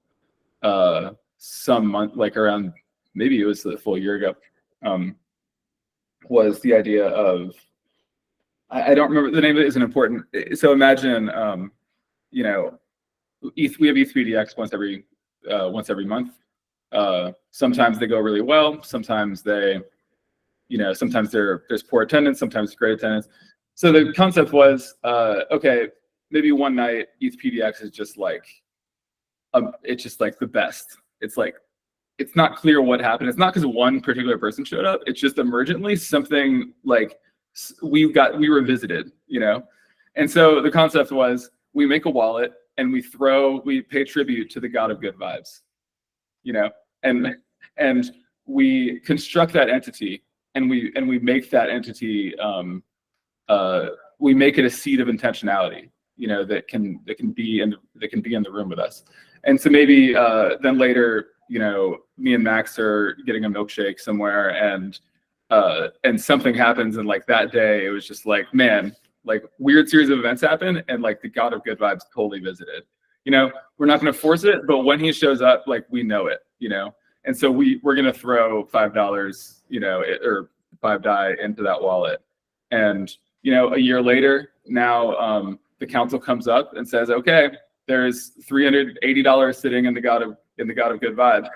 some month, like around, maybe it was a full year ago, was the idea of, I don't remember, the name of it isn't important. So imagine, we have ETH3DX once every month. Sometimes they go really well. Sometimes there's poor attendance. Sometimes great attendance. So the concept was, okay, maybe one night ETH PDX is just like, it's just like the best. It's like it's not clear what happened. It's not because one particular person showed up. It's just emergently something like we were visited, you know? And so the concept was we make a wallet and we pay tribute to the god of good vibes, you know? And we construct that entity and we make that entity, we make it a seed of intentionality, you know, that can be in the room with us. And so maybe then later, you know, me and Max are getting a milkshake somewhere, and something happens, and like that day, it was just like, man, like weird series of events happen, and like the god of good vibes totally visited. You know, we're not going to force it, but when he shows up, like we know it, you know. And so we're going to throw $5, you know, or 5 die into that wallet, and you know, a year later, now the council comes up and says, okay, there's $380 sitting in the god of good vibe,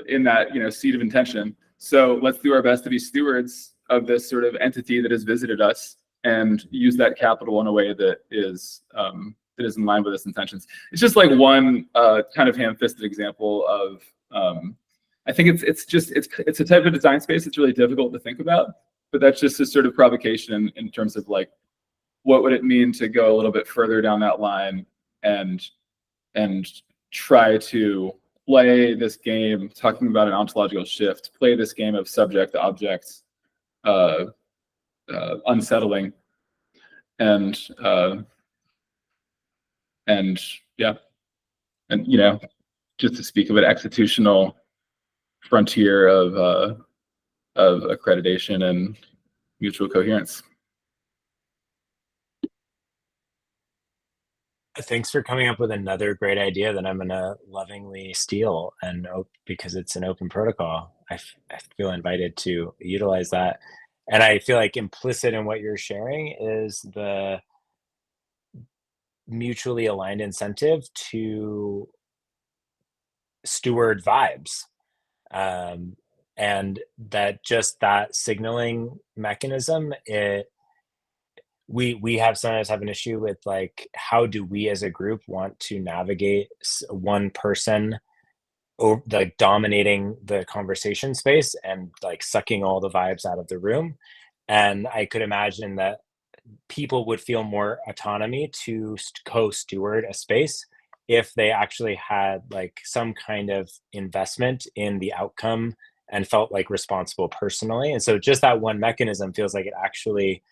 in that, you know, seed of intention. So let's do our best to be stewards of this sort of entity that has visited us and use that capital in a way that is in line with its intentions. It's just like one kind of ham-fisted example of. I think it's a type of design space that's really difficult to think about, but that's just a sort of provocation in terms of like, what would it mean to go a little bit further down that line and try to play this game, talking about an ontological shift, play this game of subject to object, unsettling, and yeah, and you know, just to speak of an executional frontier of accreditation and mutual coherence. Thanks for coming up with another great idea that I'm going to lovingly steal, and because it's an open protocol, I feel invited to utilize that. And I feel like implicit in what you're sharing is the mutually aligned incentive to steward vibes. And that signaling mechanism, we have sometimes have an issue with like, how do we as a group want to navigate one person like dominating the conversation space and like sucking all the vibes out of the room. And I could imagine that people would feel more autonomy to co-steward a space if they actually had like some kind of investment in the outcome and felt like responsible personally. And so just that one mechanism feels like it actually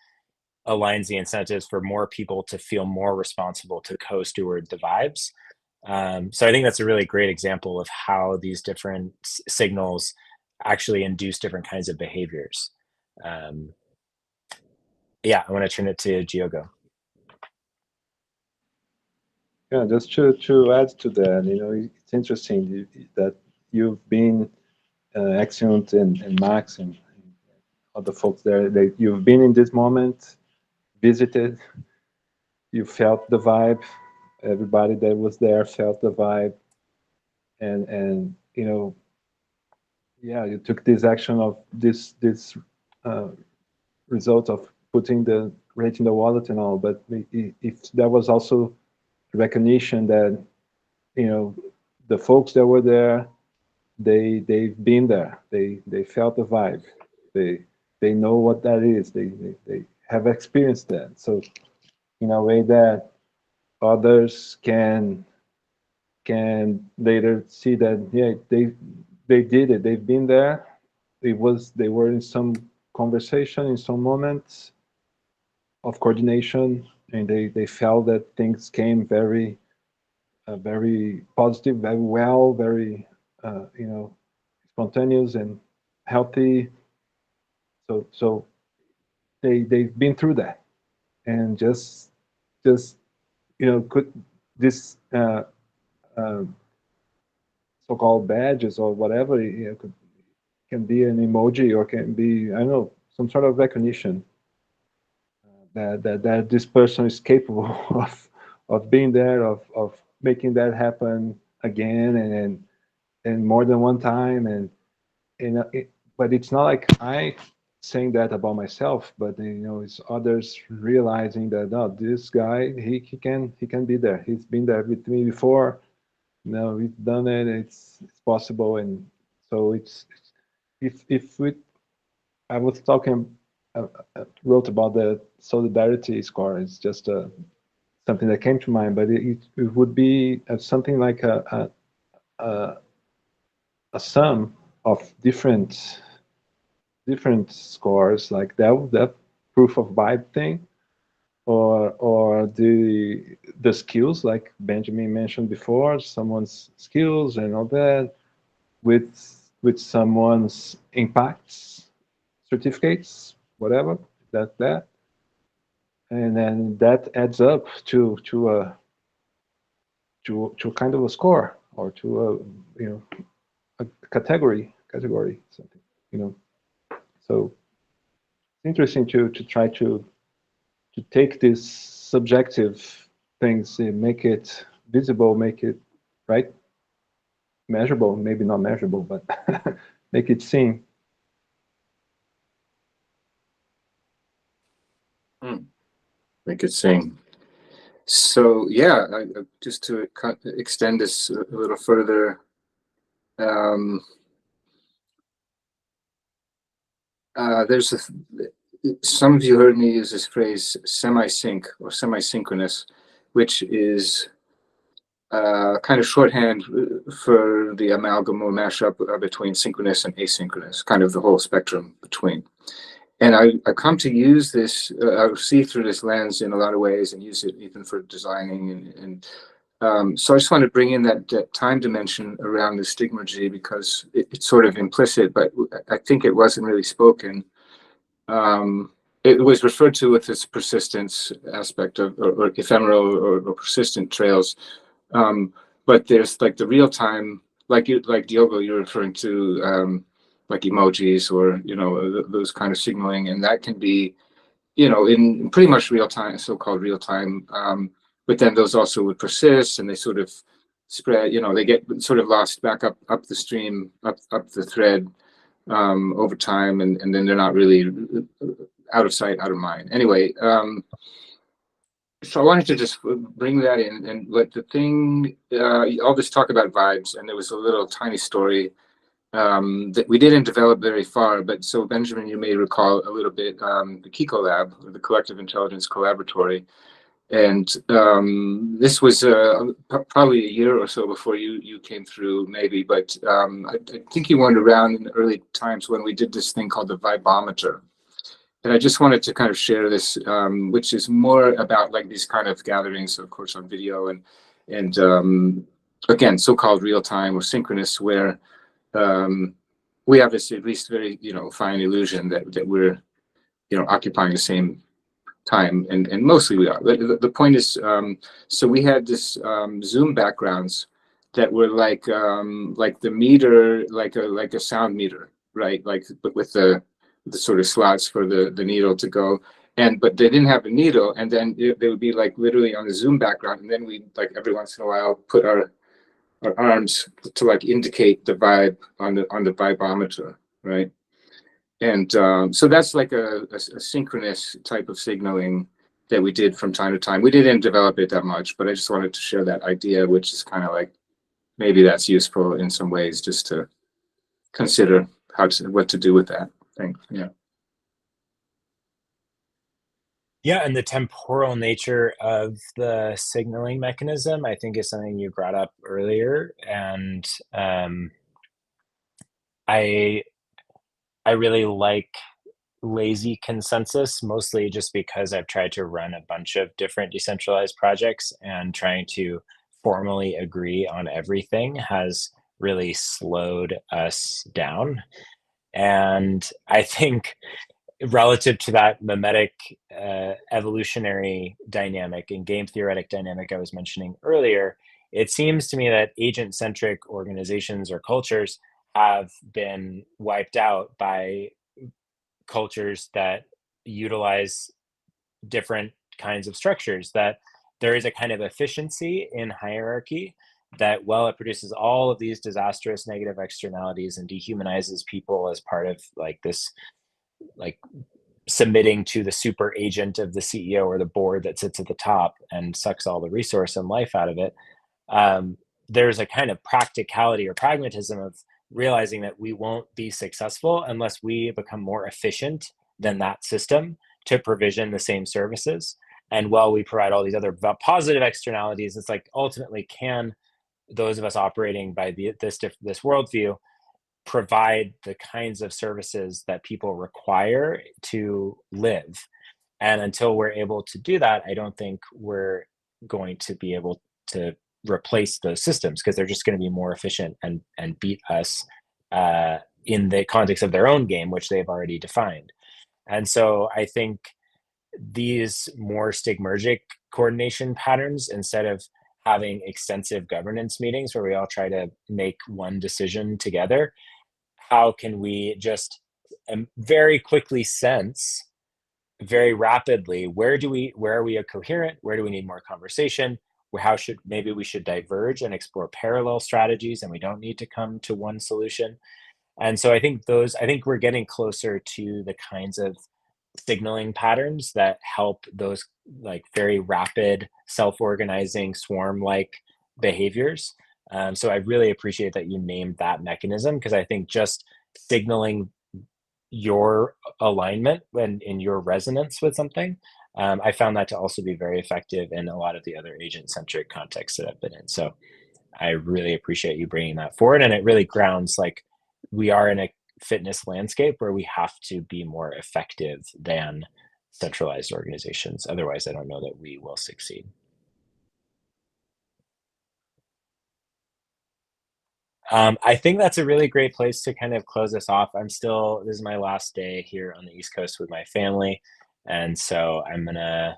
aligns the incentives for more people to feel more responsible to co-steward the vibes. So I think that's a really great example of how these different signals actually induce different kinds of behaviors. Yeah, I want to turn it to Giogo. Yeah, just to add to that, you know, it's interesting that you've been excellent and Max and other folks there. You've been in this moment, visited, you felt the vibe. Everybody that was there felt the vibe, and you know, yeah, you took this action of this result of putting the rate in the wallet and all. But if there was also recognition that, you know, the folks that were there, they've been there, they felt the vibe, they know what that is, they have experienced that. So in a way that others can later see that, yeah, they did it, they've been there, they were in some conversation, in some moments of coordination, and they felt that things came very very positive, very well, very you know, spontaneous and healthy. So they've been through that, and just you know, could this so-called badges or whatever, you know, can be an emoji, or can be, I don't know, some sort of recognition that this person is capable of being there, of making that happen again and more than one time, and but it's not like I saying that about myself, but you know, it's others realizing that, oh, this guy, he can be there, he's been there with me before, No, we've done it. It's possible, and so it's if we. I was talking, wrote about the solidarity score. It's just something that came to mind, but it would be something like a a sum of different scores, like that proof of vibe thing, or the skills, like Benjamin mentioned before, someone's skills and all that, with someone's impacts, certificates, whatever, that, and then that adds up to a kind of a score, or to a, you know, a category something, you know. So it's interesting to try to take these subjective things and make it visible, make it, right, measurable, maybe not measurable, but make it seen. Make it sing. So yeah, just to extend this a little further, there's some of you heard me use this phrase semi-sync or semi-synchronous, which is kind of shorthand for the amalgam or mashup between synchronous and asynchronous, kind of the whole spectrum between. And I come to use this, I see through this lens in a lot of ways, and use it even for designing. So I just want to bring in that time dimension around the stigmergy, because it's sort of implicit, but I think it wasn't really spoken. It was referred to with this persistence aspect of, or ephemeral or persistent trails. But there's like the real time, like Diogo, you're referring to, like emojis, or, you know, those kind of signaling, and that can be, you know, in pretty much real time, so-called real time. But then those also would persist, and they sort of spread, you know, they get sort of lost back up the stream, up the thread, over time, and then they're not really out of sight, out of mind. Anyway, so I wanted to just bring that in, and let the thing, all this talk about vibes, and there was a little tiny story that we didn't develop very far, but so Benjamin, you may recall a little bit, the Kiko Lab, the Collective Intelligence Collaboratory, and this was probably a year or so before you came through, maybe, but I think you weren't around in the early times when we did this thing called the vibometer. And I just wanted to kind of share this, which is more about like these kind of gatherings, of course, on video, and again, so-called real time or synchronous, where we have this at least very, you know, fine illusion that we're, you know, occupying the same time, and mostly we are. The point is, so we had this Zoom backgrounds that were like the meter, like a sound meter, right? Like, but with the sort of slots for the needle to go, but they didn't have a needle, and then they would be like literally on the Zoom background, and then we, like, every once in a while put our arms to like indicate the vibe on the vibometer, right? And so that's like a synchronous type of signaling that we did from time to time. We didn't develop it that much, but I just wanted to share that idea, which is kind of like, maybe that's useful in some ways, just to consider what to do with that thing. Yeah. Yeah, and the temporal nature of the signaling mechanism, I think, is something you brought up earlier, and I really like lazy consensus, mostly just because I've tried to run a bunch of different decentralized projects, and trying to formally agree on everything has really slowed us down. And I think relative to that mimetic evolutionary dynamic and game theoretic dynamic I was mentioning earlier, it seems to me that agent-centric organizations or cultures have been wiped out by cultures that utilize different kinds of structures, that there is a kind of efficiency in hierarchy that, while it produces all of these disastrous negative externalities and dehumanizes people as part of like this, like submitting to the super agent of the CEO or the board that sits at the top and sucks all the resource and life out of it, there's a kind of practicality or pragmatism of realizing that we won't be successful unless we become more efficient than that system to provision the same services. And while we provide all these other positive externalities, it's like ultimately, can those of us operating by this worldview provide the kinds of services that people require to live? And until we're able to do that, I don't think we're going to be able to replace those systems, because they're just going to be more efficient and beat us in the context of their own game, which they've already defined. And so I think these more stigmergic coordination patterns, instead of having extensive governance meetings where we all try to make one decision together, how can we just very quickly sense very rapidly where are we coherent, where do we need more conversation, maybe we should diverge and explore parallel strategies, and we don't need to come to one solution. And so I think we're getting closer to the kinds of signaling patterns that help those like very rapid self-organizing swarm-like behaviors. So I really appreciate that you named that mechanism, because I think just signaling your alignment when in your resonance with something, I found that to also be very effective in a lot of the other agent-centric contexts that I've been in. So I really appreciate you bringing that forward, and it really grounds, like, we are in a fitness landscape where we have to be more effective than centralized organizations. Otherwise, I don't know that we will succeed. I think that's a really great place to kind of close this off. This is my last day here on the East Coast with my family. And so I'm going to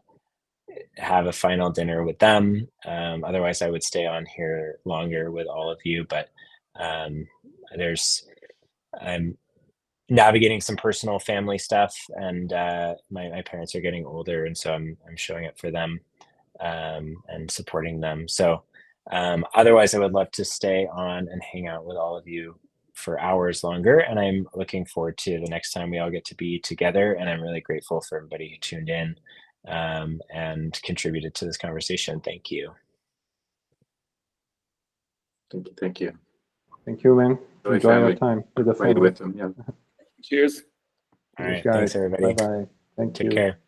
have a final dinner with them. Otherwise, I would stay on here longer with all of you. But I'm navigating some personal family stuff, and my parents are getting older. And so I'm showing up for them and supporting them. So otherwise, I would love to stay on and hang out with all of you for hours longer. And I'm looking forward to the next time we all get to be together. And I'm really grateful for everybody who tuned in and contributed to this conversation. Thank you. Thank you. Thank you, man. Enjoy your family. time with the Played family. with them. Yeah. Cheers. All right. Guys. Thanks, everybody. Bye-bye. Thank Take you. care.